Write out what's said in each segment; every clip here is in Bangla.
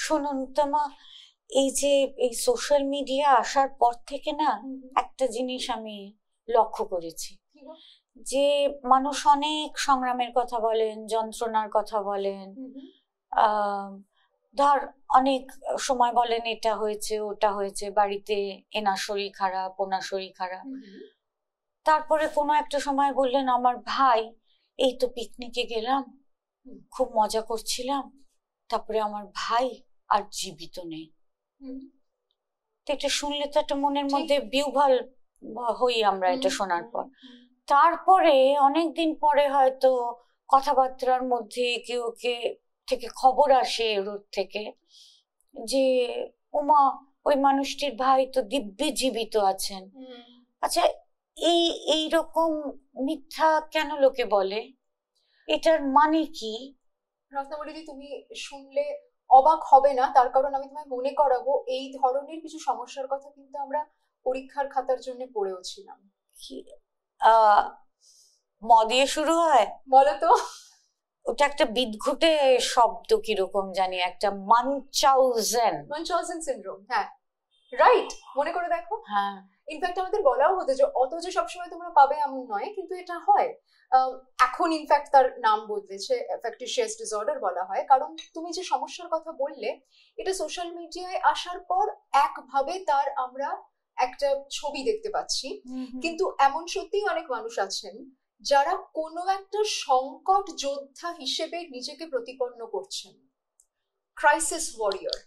শুনুন তোমা, এই যে এই সোশ্যাল মিডিয়া আসার পর থেকে না একটা জিনিস আমি লক্ষ্য করেছি, যে মানুষ অনেক সংগ্রামের কথা বলেন, যন্ত্রণার কথা বলেন, ধর অনেক সময় বলেন এটা হয়েছে ওটা হয়েছে, বাড়িতে এনার শরীর খারাপ ওনার শরীর খারাপ। তারপরে কোনো একটা সময় বললেন আমার ভাই এই তো পিকনিকে গেলাম, খুব মজা করছিলাম, তারপরে আমার ভাই আর জীবিত নেই। তো এটা শুনলে তো একটা মনের মধ্যে বিহ্বল হই আমরা এটা শোনার পর। তারপরে অনেকদিন পরে হয়তো কথাবার্তার মধ্যে কেউ থেকে খবর আসে রোড থেকে যে উমা ওই মানুষটির ভাই তো দিব্যি জীবিত আছেন। আচ্ছা, এইরকম মিথ্যা কেন লোকে বলে? এটার মানে কি? রত্নাবলী, তুমি শুনলে অবাক হবে না, তার কারণ আমি তোমায় মনে করাবো এই ধরনের কিছু সমস্যার কথা কিন্তু আমরা পরীক্ষার খাতার জন্য পড়েও ছিলাম। কি ম দিয়ে শুরু হয়? বলো তো। ওটা একটা বিদঘুটে শব্দ, কিরকম জানি, একটা মানচাউজেন সিনড্রোম। হ্যাঁ, রাইট, মনে করে দেখো। হ্যাঁ, ইনফ্যাক্ট আমাদের বলাও হতো যে অত যে সবসময় তোমরা পাবে এমন নয়, কিন্তু এটা হয়। এখন ইনফ্যাক্ট তার নাম বদলেছে, ফ্যাক্টিশিয়াস ডিসঅর্ডার বলা হয়। কারণ তুমি যে সমস্যার কথা বললে, এটা সোশ্যাল মিডিয়ায় আসার পর একভাবে তার আমরা একটা ছবি দেখতে পাচ্ছি। কিন্তু এমন সত্যি অনেক মানুষ আছেন যারা কোনো একটা সংকট যোদ্ধা হিসেবে নিজেকে প্রতিপন্ন করছেন, ক্রাইসিস ওয়ারিয়র।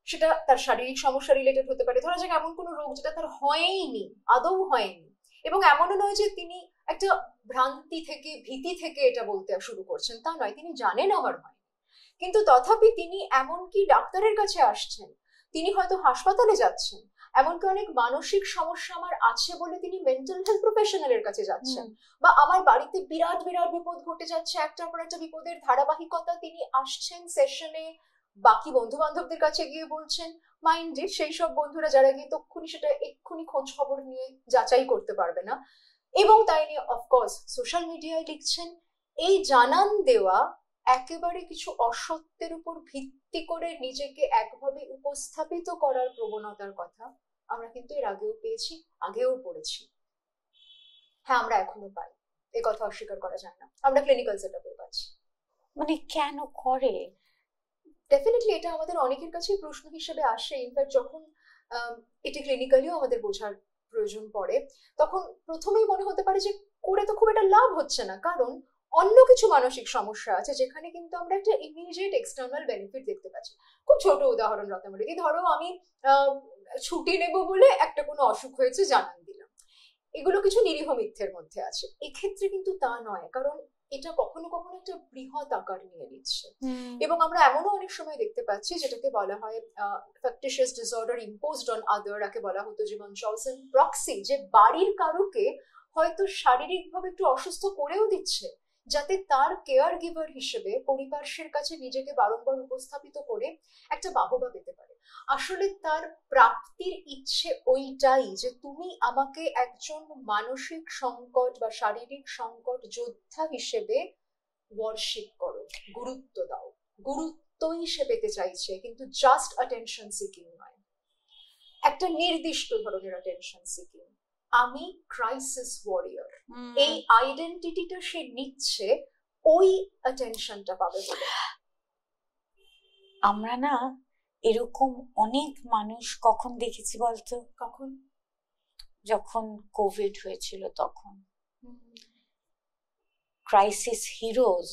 সেটা তার শারীরিক সমস্যা রিলেটেড হতে পারে, ধরা যাক এমন কোনো রোগ যেটা তার হয়নি, আদৌ হয়নি, এবং এমনও নয় যে তিনি একটা ভ্রান্তি থেকে ভীতি থেকে এটা বলতে শুরু করছেন, তা নয়, তিনি জানেন আমার হয়নি, কিন্তু তথাপি তিনি এমনকি ডাক্তারের কাছে আসছেন, তিনি হয়তো হাসপাতালে যাচ্ছেন, এমনকি অনেক মানসিক সমস্যা আমার আছে বলে তিনি মেন্টাল হেলথ প্রফেশনালের কাছে যাচ্ছেন, বা আমার বাড়িতে বিরাট বিরাট বিপদ ঘটে যাচ্ছে, একটার পর একটা বিপদের ধারাবাহিকতা, তিনি আসছেন সেশনে, বাকি বন্ধু বান্ধবদের কাছে গিয়ে বলছেন। মাইন্ডেড সেই সব বন্ধুরা যারা গিয়ে তক্ষুনি সেটা এক্ষুনি খোঁজ খবর নিয়ে যাচাই করতে পারবে না, এবং তাই নিয়ে অফকোর্স সোশ্যাল মিডিয়ায় লিখছেন। এই জানান দেওয়া একেবারে কিছু অসত্যের উপর ভিত্তি করে নিজেকে একভাবে উপস্থাপিত করার প্রবণতার কথা আমরা কিন্তু এর আগেও পেয়েছি, আগেও পড়েছি। হ্যাঁ, আমরা এখনো পাই, এ কথা অস্বীকার করা যায় না। আমরা ক্লিনিক্যাল সেটআপে পাচ্ছি। মানে কেন করে? ডেফিনেটলি এটা আমাদের অনেকের কাছেই প্রশ্ন হিসেবে আসে। ইনফ্যাক্ট যখন এটি ক্লিনিক্যালিও আমাদের বোঝার প্রয়োজন পড়ে, তখন প্রথমেই মনে হতে পারে যে করে তো খুব একটা লাভ হচ্ছে না, কারণ অন্য কিছু মানসিক সমস্যা আছে যেখানে কিন্তু আমরা একটা ইমিডিয়েট এক্সটার্নাল বেনিফিট দেখতে পাচ্ছি। খুব ছোট উদাহরণ রত্নাবলী, ধরো আমি ছুটি নেব বলে একটা কোনো অসুখ হয়েছে জানান দিলাম, এগুলো কিছু নিরীহ মিথ্যের মধ্যে আছে। এক্ষেত্রে কিন্তু তা নয়, কারণ এটা কখনো কখনো একটা বৃহৎ আকার নিয়ে নিচ্ছে, এবং আমরা এমনও অনেক সময় দেখতে পাচ্ছি যেটাকে বলা হয় ফ্যাক্টিশিয়াস ডিসঅর্ডার ইম্পোজড অন আদার, একে বলা হতো যে মানচাউজেন প্রক্সি, যে বাড়ির কারুকে হয়তো শারীরিকভাবে একটু অসুস্থ করেও দিচ্ছে যাতে তার কেয়ার গিভার হিসেবে পরিপার্শ্বের কাছে নিজেকে বারংবার উপস্থাপিত করে একটা বাহবা পেতে পারে। আসলে তার প্রাপ্তির ইচ্ছে ওইটাই যে তুমি আমাকে একজন মানসিক সংকট বা শারীরিক সংকট যোদ্ধা হিসেবে ওয়ার্শিপ করো, গুরুত্ব দাও। গুরুত্বই সে পেতে চাইছে, কিন্তু জাস্ট অ্যাটেনশন সিকিং নয়, একটা নির্দিষ্ট ধরনের অ্যাটেনশন সিকিং। আমি ক্রাইসিস ওয়ারিয়র, এই আইডেন্টিটিটা সে নিচ্ছে ওই অ্যাটেনশনটা পাবে বলে। আমরা না এরকম অনেক মানুষ কখন দেখেছি বলতো? কখন? যখন কোভিড হয়েছিল তখন ক্রাইসিস হিরোজ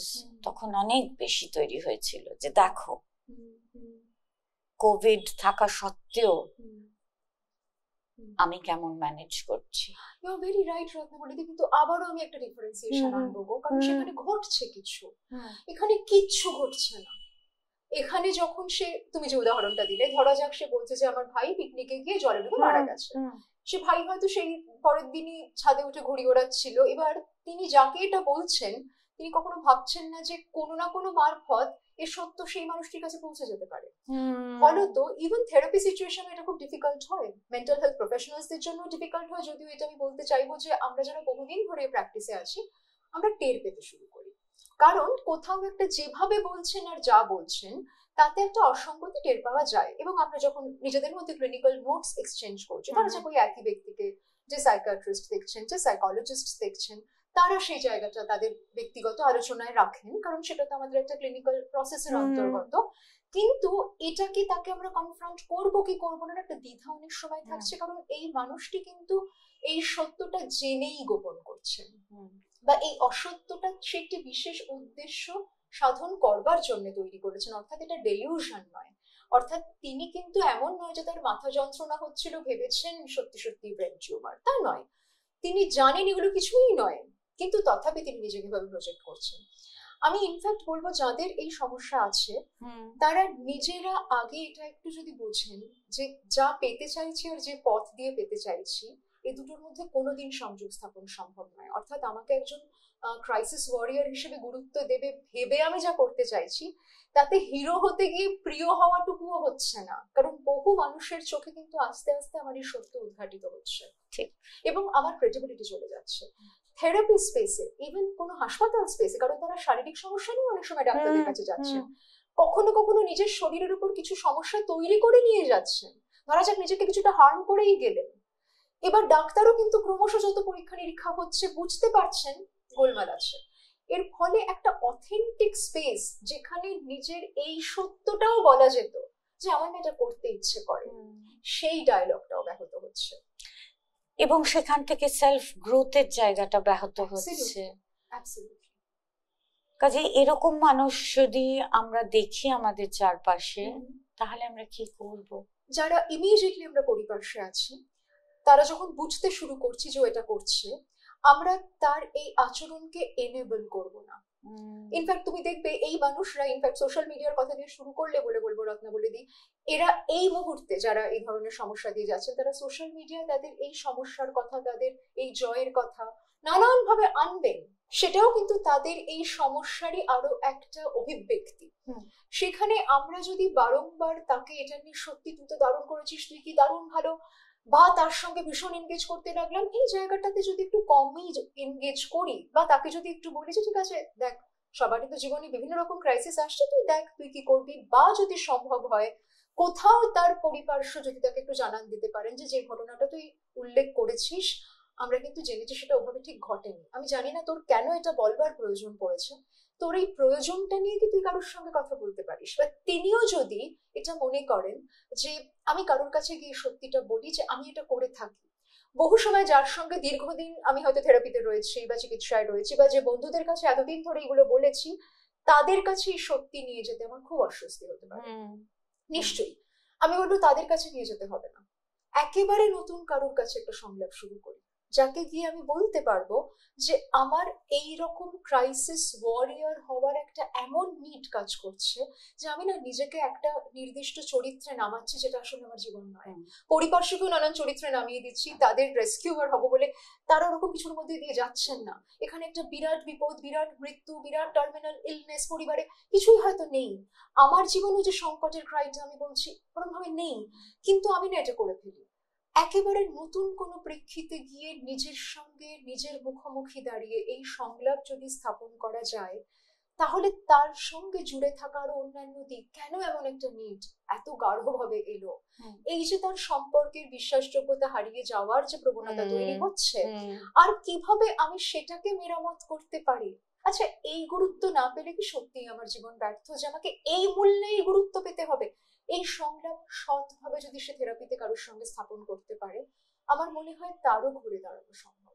তখন অনেক বেশি তৈরি হয়েছিল, যে দেখো কোভিড থাকা সত্ত্বেও আমি কেমন ম্যানেজ করছি। You are very right Ratnabali, কিন্তু আবারও আমি একটা ডিফারেন্সিয়েশন আনবো, কারণ সেখানে ঘটছে কিছু, এখানে কিচ্ছু ঘটছে না। এখানে যখন সে, তুমি যে উদাহরণটা দিলে, ধরা যাক সে বলছে যে আমার ভাই পিকনিকে গিয়ে জলে ডুবে মারা গেছে, সে ভাই হয়তো সেই পরের দিনই ছাদে উঠে ঘুড়ি ওড়াচ্ছিল। এবার তিনি যাকে এটা বলছেন তিনি কখনো ভাবছেন না যে কোনো না কোনো মারফত এর সত্য সেই মানুষটির কাছে পৌঁছে যেতে পারে। ফলত ইভেন থেরাপি সিচুয়েশনে এটা খুব ডিফিকাল্ট হয়, মেন্টাল হেলথ প্রফেশনালসদের জন্য ডিফিকাল্ট হয়। যদিও এটা আমি বলতে চাইবো যে আমরা যারা বহুদিন ধরে প্র্যাকটিসে আছি আমরা টের পেতে শুরু করি, কারণ কোথাও একটা যেভাবে বলছেন আর যা বলছেন তাতে একটা অসঙ্গতি টের পাওয়া যায়। এবং আমরা যখন নিজেদের মধ্যে ক্লিনিক্যাল নোটস এক্সচেঞ্জ করছি, ধরা যাক ওই একই ব্যক্তিকে যে সাইকিয়াট্রিস্ট দেখছেন, যে সাইকোলজিস্ট দেখছেন, তারা সেই জায়গাটা তাদের ব্যক্তিগত আলোচনায় রাখেন, কারণ সেটা তো আমাদের একটা ক্লিনিক্যাল প্রসেসের অন্তর্গত। কিন্তু এটা কি তাকে আমরা কনফ্রন্ট করবো কি করবো না একটা দ্বিধা অনেক সময় থাকছে, কারণ এই মানুষটি কিন্তু এই সত্যটা জেনেই গোপন করছেন, বা এই অসত্যটা সে একটি বিশেষ উদ্দেশ্য সাধন করবার জন্য তৈরি করেছেন। অর্থাৎ এটা ডেলিউশন নয়, অর্থাৎ তিনি কিন্তু এমন নয় যে তার মাথা যন্ত্রণা হচ্ছিল ভেবেছেন সত্যি সত্যি ব্রেন টিউমার, তা নয়। তিনি জানেন এগুলো কিছুই নয়, কিন্তু তথাপি তিনি নিজেকে ভাবে প্রজেক্ট করছেন। আমি ইনফ্যাক্ট বলবো যাদের এই সমস্যা আছে তারা নিজেরা আগে এটা একটু যদি বোঝেন যে যা পেতে চাইছি আর যে পথ দিয়ে পেতে চাইছি এই দুটোর মধ্যে কোনোদিন সংযোগ স্থাপন সম্ভব নয়। অর্থাৎ আমাকে একজন ক্রাইসিস ওয়ারিয়ার হিসেবে গুরুত্ব দেবে ভেবে আমি যা করতে চাইছি তাতে হিরো হতে গিয়ে প্রিয় হওয়াটুকুও হচ্ছে না, কারণ বহু মানুষের চোখে কিন্তু আস্তে আস্তে আমার এই সত্য উদ্ঘাটিত হচ্ছে, ঠিক, এবং আমার ক্রেডিবিলিটি চলে যাচ্ছে। থেরাপি স্পেসে, ইভেন কোনো হাসপাতাল স্পেসে, কারণ তারা শারীরিক সমস্যা নিয়ে অনেক সময় ডাক্তারদের কাছে যাচ্ছেন, কখনো কখনো নিজের শরীরের উপর কিছু সমস্যা তৈরি করে নিয়ে যাচ্ছেন, ধরা যাক নিজেকে কিছুটা হার্ম করেই গেলেন। এবার ডাক্তারও কিন্তু ক্রমশ যত পরীক্ষা নিরীক্ষা হচ্ছে বুঝতে পারছেন গোলমাল আছে। এর ফলে একটা অথেন্টিক স্পেস যেখানে নিজের এই সত্যটাও বলা যেত যে আমার এটা করতে ইচ্ছে করে, সেই ডায়লগটাও ব্যাহত হচ্ছে, এবং সেখান থেকে সেলফ গ্রোথের জায়গাটা ব্যাহত হচ্ছে। কাজে এরকম মানুষ যদি আমরা দেখি আমাদের চারপাশে, তাহলে আমরা কি করব? যারা ইমিডিয়েটলি আমরা পরিপার্শ্বে আছি, তারা যখন বুঝতে শুরু করছি যে এটা করছে, আমরা তার এই আচরণকে এনেবল করব না। ইনফ্যাক্ট তুমি দেখবে এই মানুষরা, ইনফ্যাক্ট সোশ্যাল মিডিয়ার কথা দিয়ে শুরু করলে বলে বলবো, রত্না বলে দিই, এরা এই মুহূর্তে যারা এই ধরনের সমস্যা দিয়ে যাচ্ছেন, তারা সোশ্যাল মিডিয়ায় তাদের এই সমস্যার কথা, তাদের এই জয়ের কথা নানান ভাবে আনবেন। সেটাও কিন্তু তাদের এই সমস্যারই আরো একটা অভিব্যক্তি। সেখানে আমরা যদি বারংবার তাকে এটা নিয়ে সত্যি তুই তো দারুণ করেছিস, তুই কি দারুণ ভালো, বা তার সঙ্গে ভীষণ এনগেজ করতে লাগলাম, এই জায়গাটাতে যদি একটু কমই এনগেজ করি, বা তাকে যদি একটু বলি যে ঠিক আছে দেখ সবারই তো জীবনে বিভিন্ন রকম ক্রাইসিস আসছে, তুই দেখ তুই কি করবি, বা যদি সম্ভব হয় কোথাও তার পরিপার্শ্ব যদি তাকে একটু জানান দিতে পারেন যে যে ঘটনাটা তুই উল্লেখ করেছিস আমরা কিন্তু জেনেছি সেটা ওভাবে ঠিক ঘটেনি, আমি জানি না তোর কেন এটা বলবার প্রয়োজন পড়েছে, তোর এই প্রয়োজনটা নিয়ে কি তুই কারোর সঙ্গে কথা বলতে পারিস। বা তিনিও যদি এটা মনে করেন যে আমি কারোর কাছে গিয়ে সত্যিটা বলি যে আমি এটা করে থাকি, বহু সময় যার সঙ্গে দীর্ঘদিন আমি হয়তো থেরাপিতে রয়েছি বা চিকিৎসায় রয়েছি, বা যে বন্ধুদের কাছে এতদিন ধরে এগুলো বলেছি, তাদের কাছে এই সত্যি নিয়ে যেতে আমার খুব অস্বস্তি হতে পারে। নিশ্চয়ই আমি বলবো তাদের কাছে নিয়ে যেতে হবে না, একেবারে নতুন কারোর কাছে একটা সংলাপ শুরু করি, যাকে গিয়ে আমি বলতে পারবো যে আমার এই রকম ক্রাইসিস ওয়ারিয়ার হওয়ার একটা এমন নিড কাজ করছে যে আমি না নিজেকে একটা নির্দিষ্ট চরিত্রে নামাচ্ছি যেটা আসলে আমার জীবন নয়, পরিপার্শ্বকেও নানান চরিত্রে নামিয়ে দিচ্ছি, তাদের রেস্কিউয়ার হবো বলে তারা ওরকম কিছুর মধ্যে দিয়ে যাচ্ছেন না। এখানে একটা বিরাট বিপদ, বিরাট মৃত্যু, বিরাট টার্মিনাল ইলনেস পরিবারে কিছুই হয়তো নেই, আমার জীবনে যে সংকটের ক্রাইটা আমি বলছি কোনোভাবে নেই, কিন্তু আমি না এটা করে ফেলি। একেবারে নতুন কোনো প্রেক্ষিতে গিয়ে নিজের সঙ্গে নিজের মুখোমুখি দাঁড়িয়ে এই সংলাপ যদি স্থাপন করা যায়, তাহলে তার সঙ্গে জুড়ে থাকা আরো অন্যান্য দিক, কেন এমন একটা নিড এত গাঢ়ভাবে এলো, এই যে তার সম্পর্কের বিশ্বাসযোগ্যতা হারিয়ে যাওয়ার যে প্রবণতা তৈরি হচ্ছে, আর কিভাবে আমি সেটাকে মেরামত করতে পারি। আচ্ছা এই গুরুত্ব না পেলে কি সত্যিই আমার জীবন ব্যর্থ, যে আমাকে এই মূল্যেই গুরুত্ব পেতে হবে? এই সংলাপ সৎভাবে যদি সে থেরাপিতে কারোর সঙ্গে স্থাপন করতে পারে, আমার মনে হয় তারও ঘুরে দাঁড়ানো সম্ভব।